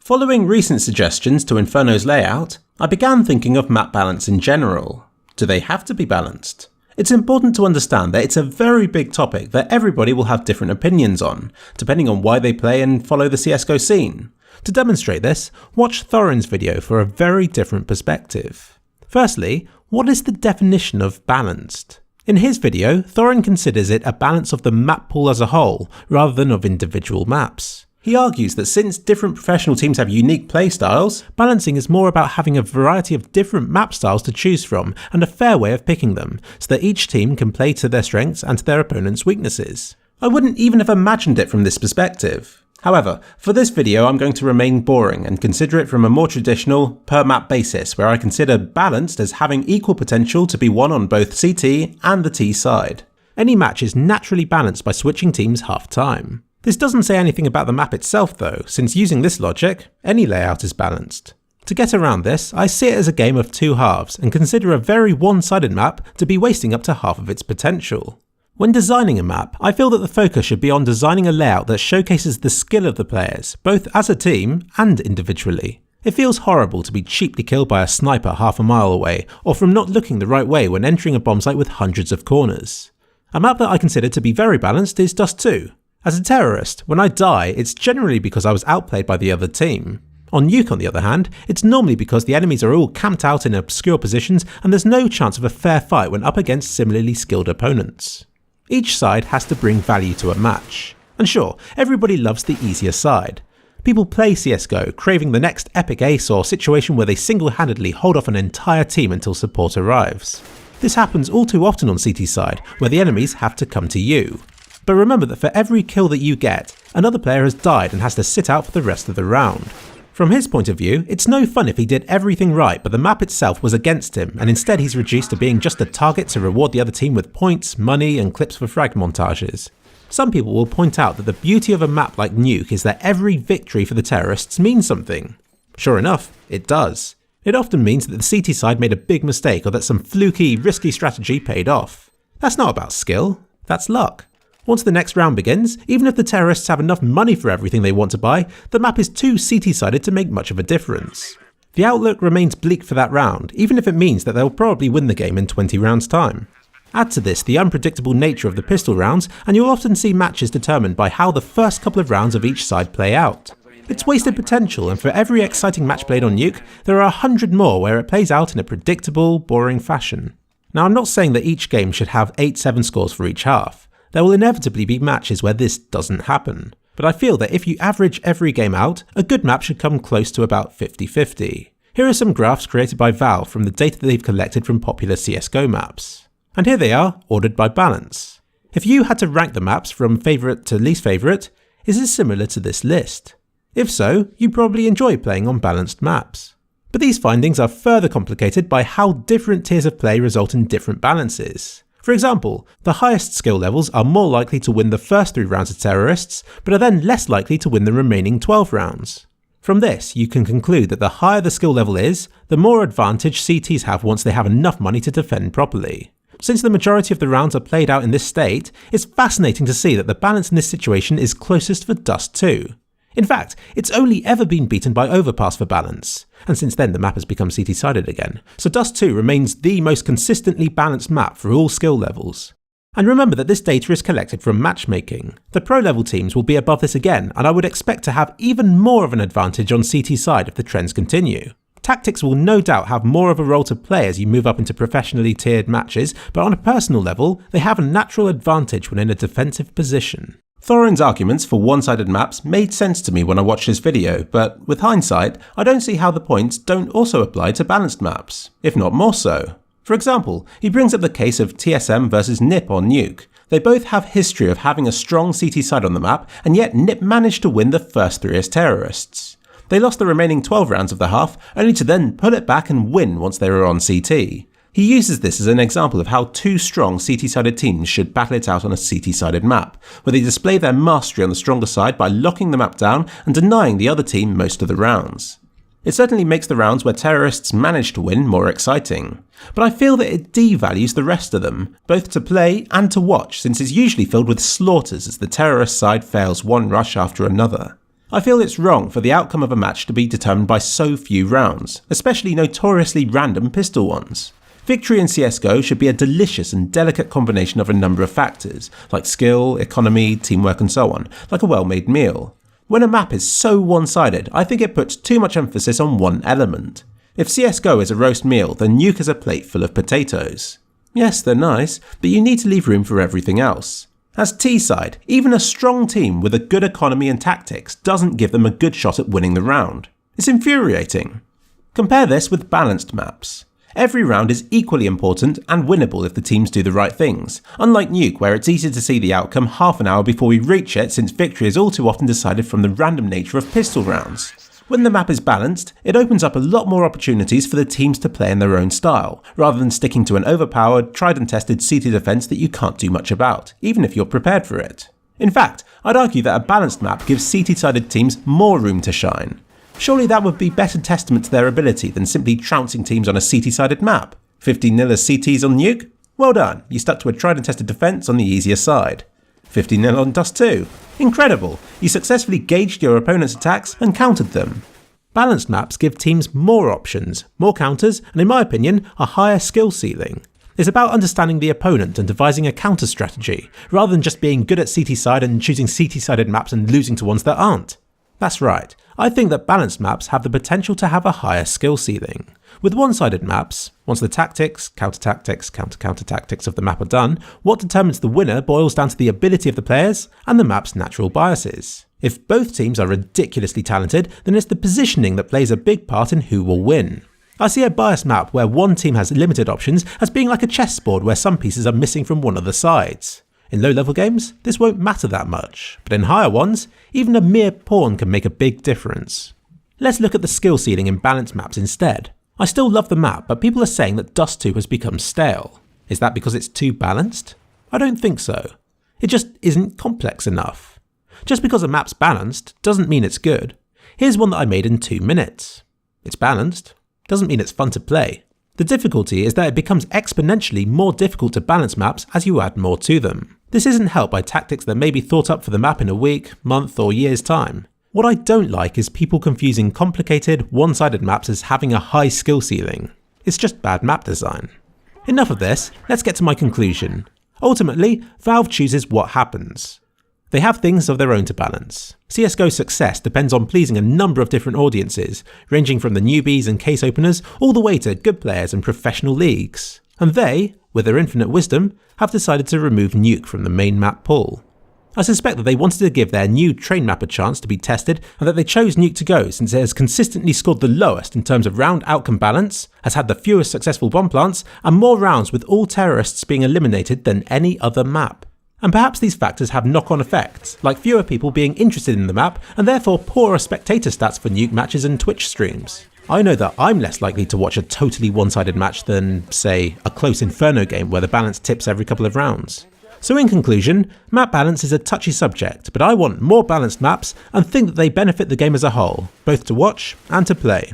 Following recent suggestions to Inferno's layout, I began thinking of map balance in general. Do they have to be balanced? It's important to understand that it's a very big topic that everybody will have different opinions on, depending on why they play and follow the CSGO scene. To demonstrate this, watch Thorin's video for a very different perspective. Firstly, what is the definition of balanced? In his video, Thorin considers it a balance of the map pool as a whole, rather than of individual maps. He argues that since different professional teams have unique playstyles, balancing is more about having a variety of different map styles to choose from and a fair way of picking them, so that each team can play to their strengths and to their opponent's weaknesses. I wouldn't even have imagined it from this perspective. However, for this video I'm going to remain boring and consider it from a more traditional, per map basis, where I consider balanced as having equal potential to be won on both CT and the T side. Any match is naturally balanced by switching teams half time. This doesn't say anything about the map itself though, since using this logic, any layout is balanced. To get around this, I see it as a game of two halves and consider a very one-sided map to be wasting up to half of its potential. When designing a map, I feel that the focus should be on designing a layout that showcases the skill of the players, both as a team and individually. It feels horrible to be cheaply killed by a sniper half a mile away, or from not looking the right way when entering a bomb site with hundreds of corners. A map that I consider to be very balanced is Dust 2. As a terrorist, when I die, it's generally because I was outplayed by the other team. On Nuke, on the other hand, it's normally because the enemies are all camped out in obscure positions and there's no chance of a fair fight when up against similarly skilled opponents. Each side has to bring value to a match. And sure, everybody loves the easier side. People play CSGO, craving the next epic ace or situation where they single-handedly hold off an entire team until support arrives. This happens all too often on CT side, where the enemies have to come to you. But remember that for every kill that you get, another player has died and has to sit out for the rest of the round. From his point of view, it's no fun if he did everything right but the map itself was against him and instead he's reduced to being just a target to reward the other team with points, money and clips for frag montages. Some people will point out that the beauty of a map like Nuke is that every victory for the terrorists means something. Sure enough, it does. It often means that the CT side made a big mistake or that some fluky, risky strategy paid off. That's not about skill, that's luck. Once the next round begins, even if the terrorists have enough money for everything they want to buy, the map is too CT-sided to make much of a difference. The outlook remains bleak for that round, even if it means that they'll probably win the game in 20 rounds time. Add to this the unpredictable nature of the pistol rounds, and you'll often see matches determined by how the first couple of rounds of each side play out. It's wasted potential, and for every exciting match played on Nuke, there are 100 more where it plays out in a predictable, boring fashion. Now I'm not saying that each game should have 8-7 scores for each half. There will inevitably be matches where this doesn't happen, but I feel that if you average every game out, a good map should come close to about 50-50. Here are some graphs created by Valve from the data that they've collected from popular CSGO maps. And here they are, ordered by balance. If you had to rank the maps from favourite to least favourite, is it similar to this list? If so, you probably enjoy playing on balanced maps. But these findings are further complicated by how different tiers of play result in different balances. For example, the highest skill levels are more likely to win the first 3 rounds of terrorists, but are then less likely to win the remaining 12 rounds. From this, you can conclude that the higher the skill level is, the more advantage CTs have once they have enough money to defend properly. Since the majority of the rounds are played out in this state, it's fascinating to see that the balance in this situation is closest for Dust 2. In fact, it's only ever been beaten by Overpass for balance, and since then the map has become CT-sided again, so Dust 2 remains the most consistently balanced map for all skill levels. And remember that this data is collected from matchmaking. The pro level teams will be above this again, and I would expect to have even more of an advantage on CT side if the trends continue. Tactics will no doubt have more of a role to play as you move up into professionally tiered matches, but on a personal level, they have a natural advantage when in a defensive position. Thorin's arguments for one-sided maps made sense to me when I watched his video, but with hindsight, I don't see how the points don't also apply to balanced maps, if not more so. For example, he brings up the case of TSM versus NIP on Nuke. They both have history of having a strong CT side on the map, and yet NIP managed to win the first 3 as terrorists. They lost the remaining 12 rounds of the half, only to then pull it back and win once they were on CT. He uses this as an example of how 2 strong CT-sided teams should battle it out on a CT-sided map, where they display their mastery on the stronger side by locking the map down and denying the other team most of the rounds. It certainly makes the rounds where terrorists manage to win more exciting, but I feel that it devalues the rest of them, both to play and to watch, since it's usually filled with slaughters as the terrorist side fails one rush after another. I feel it's wrong for the outcome of a match to be determined by so few rounds, especially notoriously random pistol ones. Victory in CSGO should be a delicious and delicate combination of a number of factors, like skill, economy, teamwork and so on, like a well-made meal. When a map is so one-sided, I think it puts too much emphasis on one element. If CSGO is a roast meal, then Nuke is a plate full of potatoes. Yes, they're nice, but you need to leave room for everything else. As T-side, even a strong team with a good economy and tactics doesn't give them a good shot at winning the round. It's infuriating. Compare this with balanced maps. Every round is equally important and winnable if the teams do the right things, unlike Nuke where it's easy to see the outcome half an hour before we reach it since victory is all too often decided from the random nature of pistol rounds. When the map is balanced, it opens up a lot more opportunities for the teams to play in their own style, rather than sticking to an overpowered, tried and tested CT defense that you can't do much about, even if you're prepared for it. In fact, I'd argue that a balanced map gives CT-sided teams more room to shine. Surely that would be better testament to their ability than simply trouncing teams on a CT-sided map. 15-0 as CTs on Nuke? Well done, you stuck to a tried and tested defense on the easier side. 15-0 on Dust 2. Incredible, you successfully gauged your opponent's attacks and countered them. Balanced maps give teams more options, more counters, and in my opinion, a higher skill ceiling. It's about understanding the opponent and devising a counter strategy, rather than just being good at CT side and choosing CT sided maps and losing to ones that aren't. That's right, I think that balanced maps have the potential to have a higher skill ceiling. With one-sided maps, once the tactics, counter-tactics, counter-counter-tactics of the map are done, what determines the winner boils down to the ability of the players and the map's natural biases. If both teams are ridiculously talented, then it's the positioning that plays a big part in who will win. I see a biased map where one team has limited options as being like a chessboard where some pieces are missing from one of the sides. In low-level games, this won't matter that much, but in higher ones, even a mere pawn can make a big difference. Let's look at the skill ceiling in balanced maps instead. I still love the map, but people are saying that Dust 2 has become stale. Is that because it's too balanced? I don't think so. It just isn't complex enough. Just because a map's balanced doesn't mean it's good. Here's one that I made in 2 minutes. It's balanced, doesn't mean it's fun to play. The difficulty is that it becomes exponentially more difficult to balance maps as you add more to them. This isn't helped by tactics that may be thought up for the map in a week, month or year's time. What I don't like is people confusing complicated, one-sided maps as having a high skill ceiling. It's just bad map design. Enough of this, let's get to my conclusion. Ultimately, Valve chooses what happens. They have things of their own to balance. CSGO's success depends on pleasing a number of different audiences, ranging from the newbies and case openers all the way to good players and professional leagues. And they, with their infinite wisdom, have decided to remove Nuke from the main map pool. I suspect that they wanted to give their new train map a chance to be tested and that they chose Nuke to go since it has consistently scored the lowest in terms of round outcome balance, has had the fewest successful bomb plants, and more rounds with all terrorists being eliminated than any other map. And perhaps these factors have knock-on effects, like fewer people being interested in the map and therefore poorer spectator stats for Nuke matches and Twitch streams. I know that I'm less likely to watch a totally one-sided match than, say, a close Inferno game where the balance tips every couple of rounds. So in conclusion, map balance is a touchy subject, but I want more balanced maps and think that they benefit the game as a whole, both to watch and to play.